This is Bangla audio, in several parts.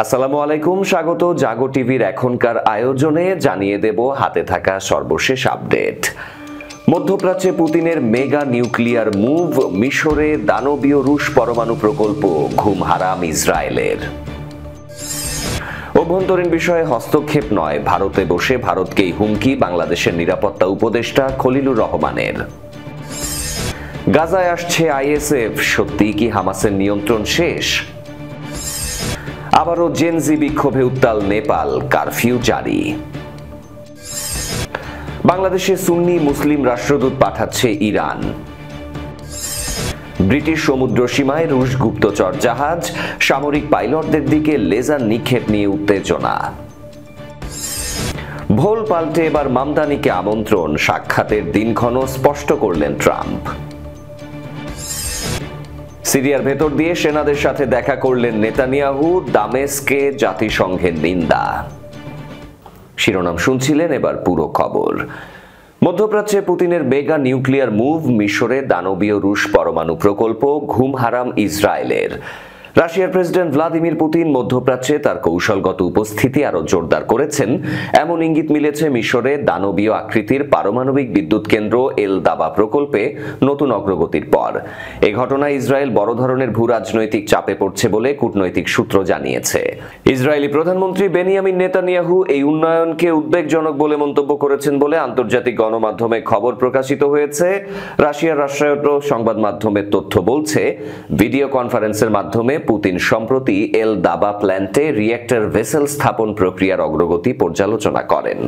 আসসালামু আলাইকুম, স্বাগত জাগো টিভির এখনকার আয়োজনে। জানিয়ে দেব হাতে থাকা সর্বশেষ আপডেট। মধ্যপ্রাচ্যে পুতিনের মেগা নিউক্লিয়ার মুভ, মিশরে দানবীয় রুশ পরমাণু প্রকল্প, ঘুম হারাম ইসরায়েলের। অভ্যন্তরীণ বিষয়ে হস্তক্ষেপ নয়, ভারতে বসে ভারতকেই হুমকি বাংলাদেশের নিরাপত্তা উপদেষ্টা খলিলুর রহমানের। গাজায় আসছে আইএসএফ, সত্যি কি হামাসের নিয়ন্ত্রণ শেষ? আবারও জেনজি বিক্ষোভে উত্তাল নেপাল, কারফিউ জারি। বাংলাদেশে সুন্নি মুসলিম রাষ্ট্রদূত পাঠাচ্ছে ইরান। ব্রিটিশ সমুদ্র সীমায় রুশ গুপ্তচর জাহাজ, সামরিক পাইলটদের দিকে লেজার নিক্ষেপ নিয়ে উত্তেজনা। ভোল পাল্টে এবার মামদানিকে আমন্ত্রণ, সাক্ষাতের দিনক্ষণ স্পষ্ট করলেন ট্রাম্প। সিরিয়ার ভেতর দিয়ে সেনাদের সাথে দেখা করলেন নেতানিয়াহু, দামেস্কে জাতিসংঘের নিন্দা। শিরোনাম শুনছিলেন, এবার পুরো খবর। মধ্যপ্রাচ্যে পুতিনের মেগা নিউক্লিয়ার মুভ, মিশরে দানবীয় রুশ পরমাণু প্রকল্প, ঘুম হারাম ইসরায়েলের। রাশিয়ার প্রেসিডেন্ট ভ্লাদিমির পুতিন মধ্যপ্রাচ্যে তার কৌশলগত উপস্থিতি আরো জোরদার করেছেন, এমন ইঙ্গিত মিলেছে মিশরে দানবীয় আকৃতির পারমাণবিক বিদ্যুৎ কেন্দ্র এল দাবা প্রকল্পে নতুন অগ্রগতির পর। এই ঘটনায় ইসরায়েল বড় ধরনের ভূ রাজনৈতিক চাপে পড়ছে বলে কূটনৈতিক সূত্র জানিয়েছে। ইসরায়েলি প্রধানমন্ত্রী বেনিয়ামিন নেতানিয়াহু এই উন্নয়নকে উদ্বেগজনক বলে মন্তব্য করেছেন বলে আন্তর্জাতিক গণমাধ্যমে খবর প্রকাশিত হয়েছে। রাশিয়ার রাষ্ট্রায়ত্ত সংবাদ মাধ্যমের তথ্য বলছে, ভিডিও কনফারেন্সের মাধ্যমে পুতিন সম্প্রতি এল দাবা প্ল্যান্টে রিঅ্যাক্টর ভেসেল স্থাপন প্রক্রিয়ার অগ্রগতি পর্যালোচনা করেন।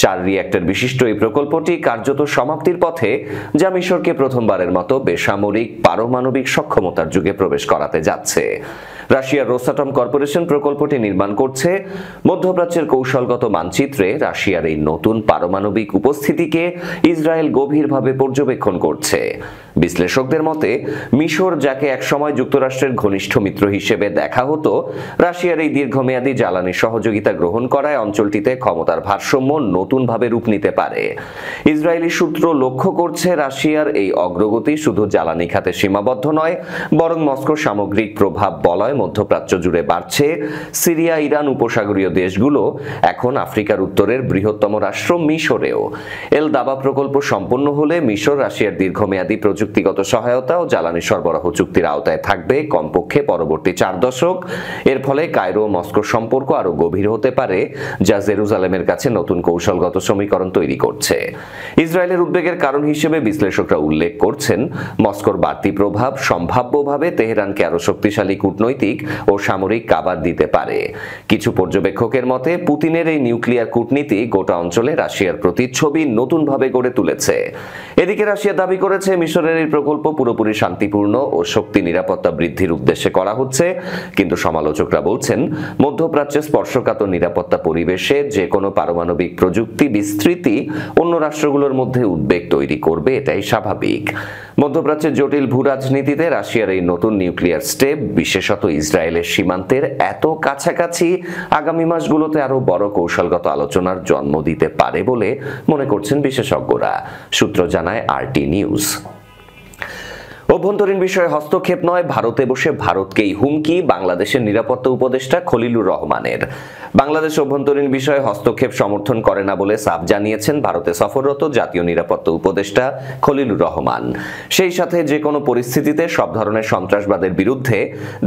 4 রিঅ্যাক্টর বিশিষ্ট এই প্রকল্পটি কার্যত সমাপ্তির পথে, যা মিশরকে প্রথমবারের মতো বেসামরিক পারমাণবিক সক্ষমতার যুগে প্রবেশ করাতে যাচ্ছে। রাশিয়ার রোসাটম কর্পোরেশন প্রকল্পটি নির্মাণ করছে। মধ্যপ্রাচ্যের কৌশলগত মানচিত্রে রাশিয়ার এই নতুন পারমাণবিক উপস্থিতিকে ইসরায়েল গভীরভাবে পর্যবেক্ষণ করছে। বিশ্লেষকদের মতে, মিশর, যাকে একসময় যুক্তরাষ্ট্রের ঘনিষ্ঠ মিত্র হিসেবে দেখা হতো, রাশিয়ার এই দীর্ঘমেয়াদী জ্বালানি সহযোগিতা গ্রহণ করায় অঞ্চলটিতে ক্ষমতার ভারসাম্য নতুনভাবে রূপ নিতে পারে। ইসরায়েলি সূত্র লক্ষ্য করছে, রাশিয়ার এই অগ্রগতি শুধু জ্বালানি খাতে সীমাবদ্ধ নয়, বরং মস্কোর সামগ্রিক প্রভাব বলয় মধ্যপ্রাচ্য জুড়ে বাড়ছে। সিরিয়া, ইরান, উপসাগরীয় দেশগুলো, এখন আফ্রিকার উত্তরের বৃহত্তম রাষ্ট্র মিশরেও। এল দাবা প্রকল্প সম্পন্ন হলে মিশর রাশিয়ার দীর্ঘমেয়াদী প্রযুক্তিগত সহায়তা ও জ্বালানি সরবরাহ চুক্তির আওতায় থাকবে কমপক্ষে পরবর্তী 4 দশক। এর ফলে কায়রো ও মস্কোর সম্পর্ক আরো গভীর হতে পারে, যা জেরুজালেমের কাছে নতুন কৌশলগত সমীকরণ তৈরি করছে। ইসরায়েলের উদ্বেগের কারণ হিসেবে বিশ্লেষকরা উল্লেখ করছেন, মস্কোর বাড়তি প্রভাব সম্ভাব্যভাবে তেহরানকে আরো শক্তিশালী কূটনৈতিক ও সামরিক কাবার দিতে পারে। কিছু পর্যবেক্ষকের মতে, পুতিনের এই নিউক্লিয়ার কূটনীতি গোটা অঞ্চলে রাশিয়ার প্রতিচ্ছবি নতুনভাবে গড়ে তুলেছে। এদিকে রাশিয়া দাবি করেছে, মিশরের এই প্রকল্প পুরোপুরি শান্তিপূর্ণ ও শক্তি নিরাপত্তা বৃদ্ধির উদ্দেশ্যে করা হচ্ছে। কিন্তু সমালোচকরা বলছেন, মধ্যপ্রাচ্যে স্পর্শকাতর নিরাপত্তা পরিবেশে যে কোনো পারমাণবিক প্রযুক্তি বিস্তৃতি অন্য রাষ্ট্রগুলোর মধ্যে উদ্বেগ তৈরি করবে, এটাই স্বাভাবিক। মধ্যপ্রাচ্যের জটিল ভূ রাজনীতিতে রাশিয়ার এই নতুন নিউক্লিয়ার স্টেপ, বিশেষত ইসরায়েলের সীমান্তের এত কাছাকাছি, আগামী মাসগুলোতে আরো বড় কৌশলগত আলোচনার জন্ম দিতে পারে বলে মনে করছেন বিশেষজ্ঞরা। সূত্র জানায় RT নিউজ। অভ্যন্তরীণ বিষয়ে হস্তক্ষেপ নয়, ভারতে বসে ভারতকেই হুমকি বাংলাদেশের নিরাপত্তা উপদেষ্টা খলিলুর রহমানের। বাংলাদেশ অভ্যন্তরীণ বিষয়ে হস্তক্ষেপ সমর্থন করে না বলে সাফ জানিয়েছেন ভারতে সফররত জাতীয় নিরাপত্তা উপদেষ্টা খলিলুর রহমান। সেই সাথে যে কোনো পরিস্থিতিতে সব ধরনের সন্ত্রাসবাদের বিরুদ্ধে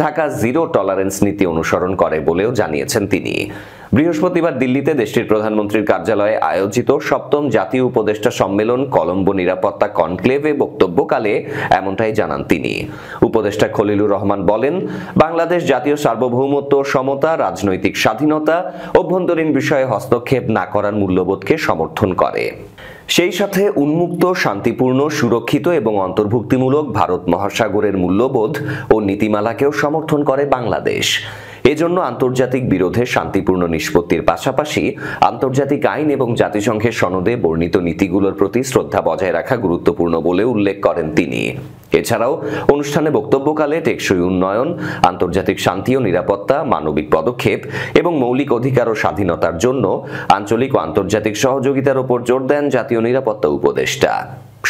ঢাকা জিরো টলারেন্স নীতি অনুসরণ করে বলেও জানিয়েছেন তিনি। বৃহস্পতিবার দিল্লিতে দেশটির প্রধানমন্ত্রীর কার্যালয়ে আয়োজিত 7ম জাতীয় উপদেষ্টা সম্মেলন কলম্বো নিরাপত্তা কনক্লেভে বক্তব্যকালে এমনটাই জানান তিনি। উপদেষ্টা খলিলুর রহমান বলেন, বাংলাদেশ জাতীয় সার্বভৌমত্ব, সমতা, রাজনৈতিক স্বাধীনতা, অভ্যন্তরীণ বিষয়ে হস্তক্ষেপ না করার মূল্যবোধকে সমর্থন করে। সেই সাথে উন্মুক্ত, শান্তিপূর্ণ, সুরক্ষিত এবং অন্তর্ভুক্তিমূলক ভারত মহাসাগরের মূল্যবোধ ও নীতিমালাকেও সমর্থন করে বাংলাদেশ। এজন্য আন্তর্জাতিক বিরোধে শান্তিপূর্ণ নিষ্পত্তির পাশাপাশি আন্তর্জাতিক আইন এবং জাতিসংঘের সনদে বর্ণিত নীতিগুলোর প্রতি শ্রদ্ধা বজায় রাখা গুরুত্বপূর্ণ বলে উল্লেখ করেন তিনি। এছাড়াও অনুষ্ঠানে বক্তব্যকালে টেকসই উন্নয়ন, আন্তর্জাতিক শান্তি ও নিরাপত্তা, মানবিক পদক্ষেপ এবং মৌলিক অধিকার ও স্বাধীনতার জন্য আঞ্চলিক ও আন্তর্জাতিক সহযোগিতার উপর জোর দেন জাতীয় নিরাপত্তা উপদেষ্টা।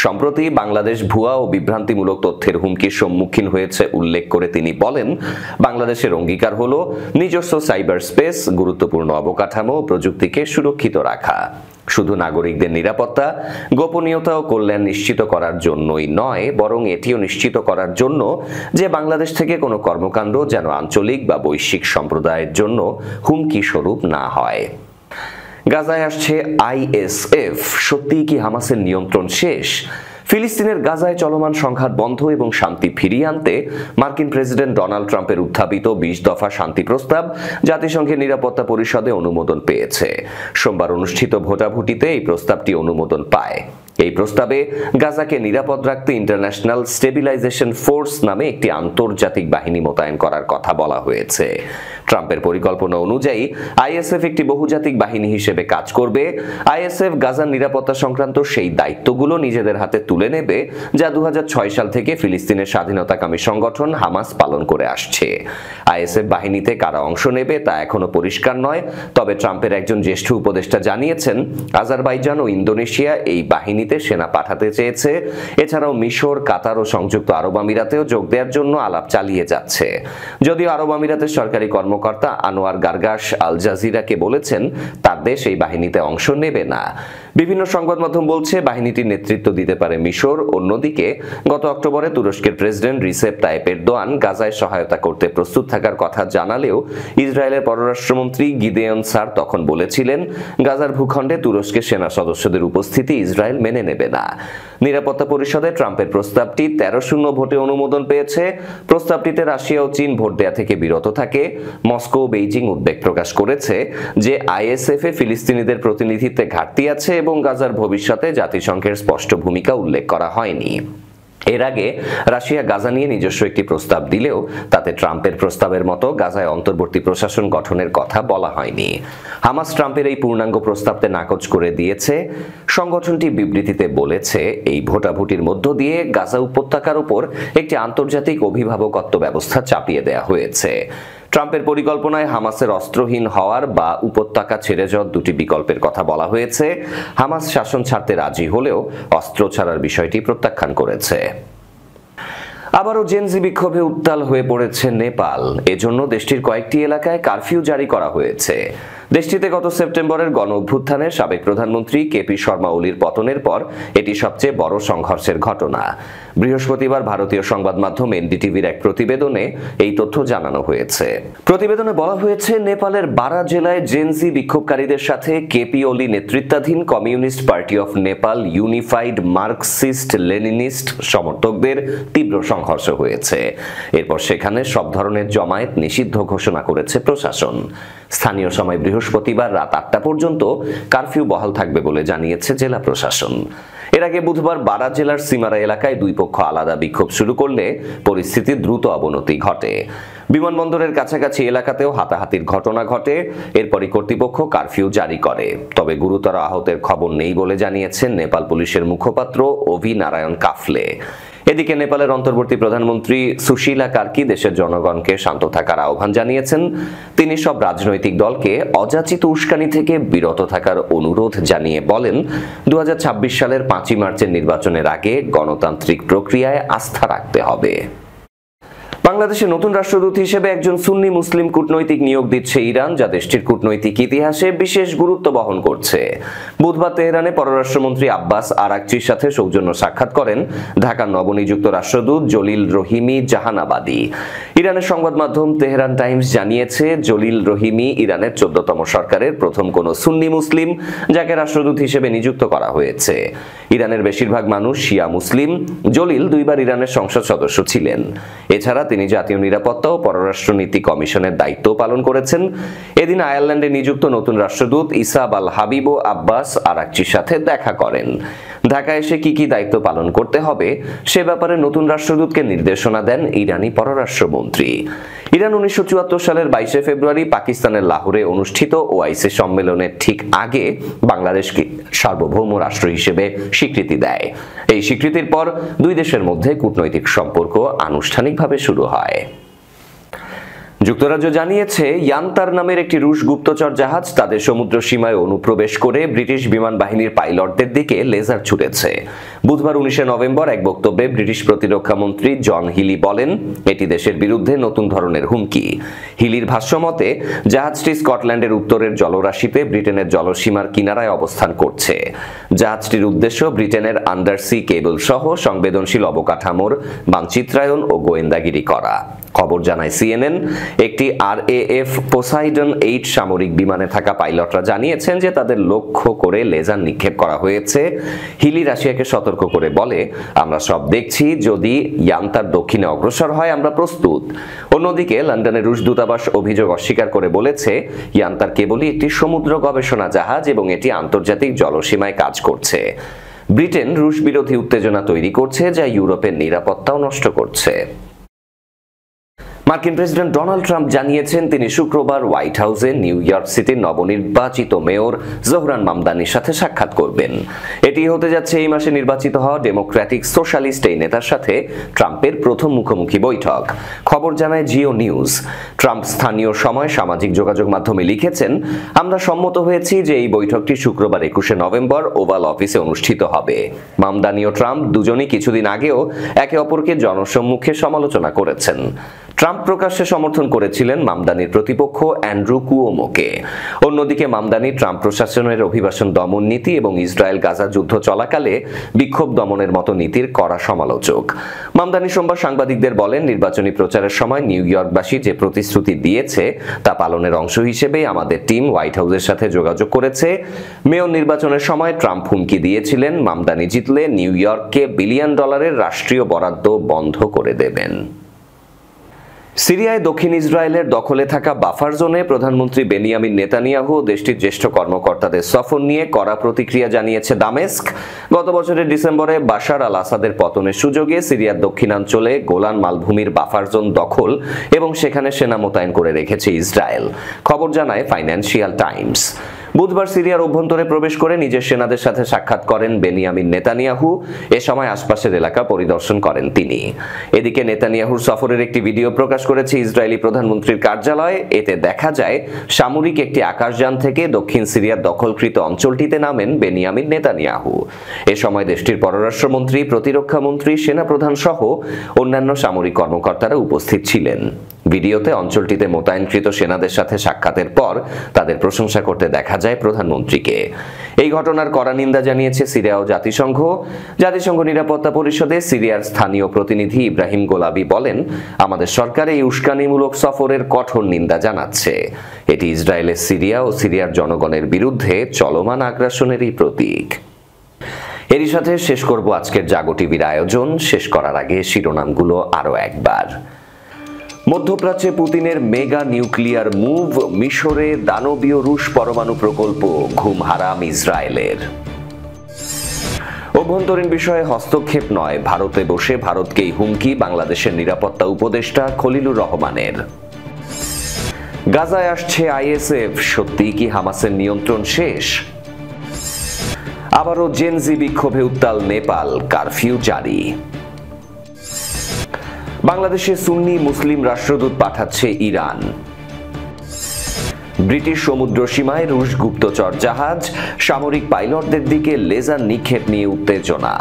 সম্প্রতি বাংলাদেশ ভুয়া ও বিভ্রান্তিমূলক তথ্যের হুমকির সম্মুখীন হয়েছে উল্লেখ করে তিনি বলেন, বাংলাদেশের অঙ্গীকার হলো নিজস্ব সাইবার স্পেস, গুরুত্বপূর্ণ অবকাঠামো ও প্রযুক্তিকে সুরক্ষিত রাখা। শুধু নাগরিকদের নিরাপত্তা, গোপনীয়তা ও কল্যাণ নিশ্চিত করার জন্যই নয়, বরং এটিও নিশ্চিত করার জন্য যে বাংলাদেশ থেকে কোনো কর্মকাণ্ড যেন আঞ্চলিক বা বৈশ্বিক সম্প্রদায়ের জন্য হুমকি স্বরূপ না হয়। গাজায় আসছে আইএসএফ, সত্যিই কি হামাসের নিয়ন্ত্রণ শেষ? ফিলিস্তিনের গাজায় চলমান সংঘাত বন্ধ এবং শান্তি ফিরিয়ে আনতে মার্কিন প্রেসিডেন্ট ডোনাল্ড ট্রাম্পের উত্থাপিত 20 দফা শান্তি প্রস্তাব জাতিসংঘের নিরাপত্তা পরিষদে অনুমোদন পেয়েছে। সোমবার অনুষ্ঠিত ভোটাভুটিতে এই প্রস্তাবটি অনুমোদন পায়। এই প্রস্তাবে গাজাকে নিরাপদ রাখতে ইন্টারন্যাশনাল স্টেবিলাইজেশন ফোর্স নামে একটি আন্তর্জাতিক বাহিনী মোতায়েন করার কথা বলা হয়েছে। ট্রাম্পের পরিকল্পনা অনুযায়ী আইএসএফ একটি বহুজাতিক বাহিনী হিসেবে কাজ করবে। আইএসএফ গাজার নিরাপত্তা সংক্রান্ত সেই দায়িত্বগুলো নিজেদের হাতে তুলে নেবে যা 2006 সাল থেকে ফিলিস্তিনের স্বাধীনতাকামী সংগঠন হামাস পালন করে আসছে। আইএসএফ বাহিনীতে কারা অংশ নেবে তা এখনো পরিষ্কার নয়, তবে ট্রাম্পের একজন জ্যেষ্ঠ উপদেষ্টা জানিয়েছেন আজারবাইজান ও ইন্দোনেশিয়া এই বাহিনীতে সেনা পাঠাতে চেয়েছে। এছাড়াও মিশর, কাতার ও সংযুক্ত আরব আমিরাতেও যোগ দেওয়ার জন্য আলাপ চালিয়ে যাচ্ছে। যদিও আরব আমিরাতের সরকারি কর্মকর্তা আনোয়ার গার্গাস আল জাজিরাকে বলেছেন তার দেশ এই বাহিনীতে অংশ নেবে না। বিভিন্ন সংবাদ মাধ্যম বলছে বাহিনীটির নেতৃত্ব দিতে পারে মিশর। অন্যদিকে গত অক্টোবরে তুরস্কের প্রেসিডেন্ট রিসেপ তাইপ এরদোয়ান গাজায় সহায়তা করতে প্রস্তুত থাকার কথা জানালেও ইসরায়েলের পররাষ্ট্রমন্ত্রী গিদেয়ন সার তখন বলেছিলেন গাজার ভূখণ্ডে তুরস্কের সেনা সদস্যদের উপস্থিতি ইসরায়েল মেনে নেবে না। নিরাপত্তা পরিষদে ট্রাম্পের প্রস্তাবটি 13-0 ভোটে অনুমোদন পেয়েছে। প্রস্তাবটিতে রাশিয়া ও চীন ভোট দেয়া থেকে বিরত থাকে। মস্কো ও বেইজিং উদ্বেগ প্রকাশ করেছে যে আইএসএফ এ ফিলিস্তিনিদের প্রতিনিধিত্বে ঘাটতি আছে এবং গাজার ভবিষ্যতে জাতিসংঘের স্পষ্ট ভূমিকা উল্লেখ করা হয়নি। এর আগে রাশিয়া গাজা নিয়ে নিজস্ব একটি প্রস্তাব দিলেও তাতে ট্রাম্পের প্রস্তাবের মতো গাজায় অন্তর্বর্তী প্রশাসন গঠনের কথা বলা হয়নি। হামাস ট্রাম্পের এই পূর্ণাঙ্গ প্রস্তাবকে নাকচ করে দিয়েছে। সংগঠনটি বিবৃতিতে বলেছে এই ভোটাভুটির মধ্য দিয়ে গাজা উপত্যকার উপর একটি আন্তর্জাতিক অভিভাবকত্ব ব্যবস্থা চাপিয়ে দেওয়া হয়েছে। ট্রাম্পের পরিকল্পনায় হামাসের অস্ত্রহীন হওয়ার বা উপত্যকা ছেড়ে যাওয়ার দুটি বিকল্পের কথা বলা হয়েছে। হামাস শাসন ছাড়তে রাজি হলেও অস্ত্র ছাড়ার বিষয়টি প্রত্যাখ্যান করেছে। আবারও জেনজি বিক্ষোভে উত্তাল হয়ে পড়েছে নেপাল। এজন্য দেশটির কয়েকটি এলাকায় কারফিউ জারি করা হয়েছে। দেশটিতে গত সেপ্টেম্বরের গণ অভ্যুত্থানে সাবেক প্রধানমন্ত্রী কেপি শর্মা ওলির পতনের পর এটি সবচেয়ে বড় সংঘর্ষের ঘটনা। বৃহস্পতিবার ভারতীয় সংবাদ মাধ্যম এনডিটিভির এক প্রতিবেদনে এই তথ্য জানানো হয়েছে। প্রতিবেদনে বলা হয়েছে নেপালের বারা জেলায় জেনজি বিক্ষোভকারীদের সাথে কেপি ওলি নেতৃত্বাধীন communist party of Nepal unified Marxist Leninist সমর্থকদের তীব্র সংঘর্ষ হয়েছে। এরপর সেখানে সব ধরনের জমায়েত নিষিদ্ধ ঘোষণা করেছে প্রশাসন। স্থানীয় সময় বৃহস্পতিবার রাত 8টা পর্যন্ত কারফিউ বহাল থাকবে বলে জানিয়েছে জেলা প্রশাসন। এর আগে বুধবার বারা জেলার সিমারা এলাকায় দুই পক্ষ আলাদা বিক্ষোভ শুরু করলে পরিস্থিতির দ্রুত অবনতি ঘটে। বিমানবন্দরের কাছাকাছি এলাকাতেও হাতাহাতির ঘটনা ঘটে। এরপরই কর্তৃপক্ষ কারফিউ জারি করে। তবে গুরুতর আহতের খবর নেই বলে জানিয়েছেন নেপাল পুলিশের মুখপাত্র অভি নারায়ণ কাফলে। এদিকে নেপালের অন্তর্বর্তী প্রধানমন্ত্রী সুশীলা কার্কি দেশের জনগণকে শান্ত থাকার আহ্বান জানিয়েছেন। তিনি সব রাজনৈতিক দলকে অযাচিত উস্কানি থেকে বিরত থাকার অনুরোধ জানিয়ে বলেন 2026 সালের 5ই মার্চের নির্বাচনের আগে গণতান্ত্রিক প্রক্রিয়ায় আস্থা রাখতে হবে। বাংলাদেশের নতুন রাষ্ট্রদূত হিসেবে একজন সুন্নি মুসলিম কূটনৈতিক নিয়োগ দিচ্ছে ইরান, যা দেশটির কূটনৈতিক ইতিহাসে বিশেষ গুরুত্ব বহন করছে। বুধবার তেহরানে পররাষ্ট্রমন্ত্রী আব্বাস আরাকচির সাথে সৌজন্য সাক্ষাৎ করেন ঢাকার নবনিযুক্ত রাষ্ট্রদূত জলিল রহিমি জাহানাবাদী। ইরানের সংবাদ মাধ্যম তেহরান টাইমস জানিয়েছে জলিল রহিমি ইরানের 14তম সরকারের প্রথম কোন সুন্নি মুসলিম যাকে রাষ্ট্রদূত হিসেবে নিযুক্ত করা হয়েছে। ইরানের বেশিরভাগ মানুষ শিয়া মুসলিম। জলিল দুইবার ইরানের সংসদ সদস্য ছিলেন। এছাড়া তিনি জাতীয় নিরাপত্তা ও পররাষ্ট্রনীতি কমিশনের দায়িত্ব পালন করেছেন। এদিন আয়ারল্যান্ডে নিযুক্ত নতুন রাষ্ট্রদূত ইসাব আল হাবিব ও আব্বাস আরাকচির সাথে দেখা করেন। ঢাকায় এসে কি কি দায়িত্ব পালন করতে হবে সে ব্যাপারে নতুন রাষ্ট্রদূতকে নির্দেশনা দেন ইরানি পররাষ্ট্রমন্ত্রী। ইরান 1974 সালের 22 ফেব্রুয়ারি পাকিস্তানের লাহোরে অনুষ্ঠিত ওআইসি সম্মেলনের ঠিক আগে বাংলাদেশকে সার্বভৌম রাষ্ট্র হিসেবে স্বীকৃতি দেয়। এই স্বীকৃতির পর দুই দেশের মধ্যে কূটনৈতিক সম্পর্ক আনুষ্ঠানিকভাবে শুরু হয়। যুক্তরাজ্য জানিয়েছে ইয়ান্তার নামের একটি রুশ গুপ্তচর জাহাজ তাদের সমুদ্র সীমায় অনুপ্রবেশ করে ব্রিটিশ বিমান বাহিনীর পাইলটদের দিকে লেজার ছুড়েছে। বুধবার 19 নভেম্বর এক বক্তব্যে ব্রিটিশ প্রতিরক্ষা মন্ত্রী জন হিলি বলেন, এটি দেশের বিরুদ্ধে নতুন ধরনের হুমকি। হিলির ভাষ্যমতে জাহাজটি স্কটল্যান্ডের উত্তরের জলরাশিতে ব্রিটেনের জলসীমার কিনারায় অবস্থান করছে। জাহাজটির উদ্দেশ্য ব্রিটেনের আন্ডারসি কেবল সহ সংবেদনশীল অবকাঠামোর মানচিত্রায়ন ও গোয়েন্দাগিরি করা। খবর জানায় সিএনএন। একটি RAF পোসাইডন 8 সামরিক বিমানে থাকা পাইলটরা জানিয়েছেন যে তাদের লক্ষ্য করে লেজার নিক্ষেপ করা হয়েছে। হিলি রাশিয়াকে সতর্ক করে বলে, আমরা সব দেখছি, যদি ইয়ান্তার দক্ষিণে অগ্রসর হয় আমরা প্রস্তুত। অন্যদিকে লন্ডনের রুশ দূতাবাস অভিযোগ অস্বীকার করে বলেছে, ইয়ান্তার কেবলই একটি সমুদ্র গবেষণা জাহাজ এবং এটি আন্তর্জাতিক জলসীমায় কাজ করছে। ব্রিটেন রুশ বিরোধী উত্তেজনা তৈরি করছে, যা ইউরোপের নিরাপত্তাও নষ্ট করছে। মার্কিন প্রেসিডেন্ট ডোনাল্ড ট্রাম্প জানিয়েছেন তিনি শুক্রবার হোয়াইট হাউসে নিউ ইয়র্ক সিটির নবনির্বাচিত মেয়র জোহরান মামদানির সাথে সাক্ষাৎ করবেন। এটি হতে যাচ্ছে এই মাসে নির্বাচিত হওয়া ডেমোক্র্যাটিক সোশ্যালিস্ট এই নেতার সাথে ট্রাম্পের প্রথম মুখোমুখি বৈঠক। খবর জানায় জিও নিউজ। ট্রাম্প স্থানীয় সময় সামাজিক যোগাযোগ মাধ্যমে লিখেছেন, আমরা সম্মত হয়েছি যে এই বৈঠকটি শুক্রবার 21 নভেম্বর ওভাল অফিসে অনুষ্ঠিত হবে। মামদানি ও ট্রাম্প দুজনই কিছুদিন আগেও একে অপরকে জনসম্মুখে সমালোচনা করেছেন। ট্রাম্প প্রকাশ্যে সমর্থন করেছিলেন মামদানির প্রতিপক্ষ অ্যান্ড্রু কুওমোকে। অন্যদিকে মামদানি ট্রাম্প প্রশাসনের অভিবাসন দমন নীতি এবং ইসরায়েল গাজা যুদ্ধ চলাকালে বিক্ষোভ দমনের মতো নীতির কড়া সমালোচক। মামদানি সোমবার সাংবাদিকদের বলেন, নির্বাচনী প্রচারের সময় নিউ ইয়র্কবাসী যে প্রতিশ্রুতি দিয়েছে তা পালনের অংশ হিসেবে আমাদের টিম হোয়াইট হাউসের সাথে যোগাযোগ করেছে। মেয়র নির্বাচনের সময় ট্রাম্প হুমকি দিয়েছিলেন, মামদানি জিতলে নিউ ইয়র্ককে $1 বিলিয়ন রাষ্ট্রীয় বরাদ্দ বন্ধ করে দেবেন। সিরিয়ায় দক্ষিণ ইসরায়েলের দখলে থাকা বাফার জোনে প্রধানমন্ত্রী বেনিয়ামিন নেতানিয়াহু ও দেশটির জ্যেষ্ঠ কর্মকর্তাদের সফর নিয়ে কড়া প্রতিক্রিয়া জানিয়েছে দামেস্ক। গত বছরের ডিসেম্বরে বাশার আল আসাদের পতনের সুযোগে সিরিয়ার দক্ষিণাঞ্চলে গোলান মালভূমির বাফার জোন দখল এবং সেখানে সেনা মোতায়েন করে রেখেছে ইসরায়েল। খবর জানায় ফাইন্যান্সিয়াল টাইমস। বুধবার সিরিয়ার অভ্যন্তরে প্রবেশ করে নিজের সেনাদের সাথে সাক্ষাৎ করেন বেনিয়ামিন নেতানিয়াহু। এ সময় আশপাশের এলাকা পরিদর্শন করেন তিনি। এদিকে নেতানিয়াহুর সফরের একটি ভিডিও প্রকাশ করেছে ইসরায়েলি প্রধানমন্ত্রীর কার্যালয়। এতে দেখা যায় সামরিক একটি আকাশযান থেকে দক্ষিণ সিরিয়ার দখলকৃত অঞ্চলটিতে নামেন বেনিয়ামিন নেতানিয়াহু। এ সময় দেশটির পররাষ্ট্রমন্ত্রী, প্রতিরক্ষা মন্ত্রী, সেনাপ্রধান সহ অন্যান্য সামরিক কর্মকর্তারা উপস্থিত ছিলেন। ভিডিওতে অঞ্চলটিতে মোতায়েনকৃত সেনাদের সাথে সাক্ষাতের পর তাদের প্রশংসা করতে দেখা যায় প্রধানমন্ত্রীকে। এই ঘটনার কড়া নিন্দা জানিয়েছে সিরিয়া ও জাতিসংঘ। জাতিসংঘ নিরাপত্তা পরিষদে সিরিয়ার স্থানীয় প্রতিনিধি ইব্রাহিম গোলাবি বলেন, আমাদের সরকার এই উস্কানিমূলক সফরের কঠোর নিন্দা জানাচ্ছে। এটি ইসরায়েলের সিরিয়া ও সিরিয়ার জনগণের বিরুদ্ধে চলমান আগ্রাসনেরই প্রতীক। এরই সাথে শেষ করব আজকের জাগো টিভির আয়োজন। শেষ করার আগে শিরোনামগুলো আরো একবার। মধ্যপ্রাচ্যে পুতিনের মেগা নিউক্লিয়ার মুভ, মিশরে দানবীয় রুশ পরমাণু প্রকল্প, ঘুম হারাম ইসরায়েলের। অভ্যন্তরীণ বিষয়ে হস্তক্ষেপ নয়, ভারতে বসে ভারতকেই হুমকি বাংলাদেশের নিরাপত্তা উপদেষ্টা খলিলুর রহমানের। গাজায় আসছে আইএসএফ, সত্যিই কি হামাসের নিয়ন্ত্রণ শেষ? আবারও জেনজি বিক্ষোভে উত্তাল নেপাল, কারফিউ জারি। বাংলাদেশে সুন্নি মুসলিম রাষ্ট্রদূত পাঠাচ্ছে ইরান। ব্রিটিশ সমুদ্র সীমায় রুশ গুপ্তচর জাহাজ, সামরিক পাইলটদের দিকে লেজার নিক্ষেপ নিয়ে উত্তেজনা।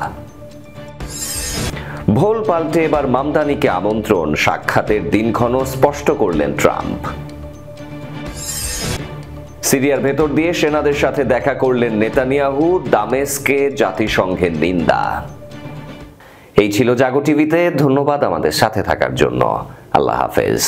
ভোল পাল্টে এবার মামদানিকে আমন্ত্রণ, সাক্ষাতের দিনক্ষণ স্পষ্ট করলেন ট্রাম্প। সিরিয়ার ভেতর দিয়ে সেনাদের সাথে দেখা করলেন নেতানিয়াহু, দামেস্কে জাতিসংঘের নিন্দা। এই ছিল জাগো টিভিতে। ধন্যবাদ আমাদের সাথে থাকার জন্য। আল্লাহ হাফেজ।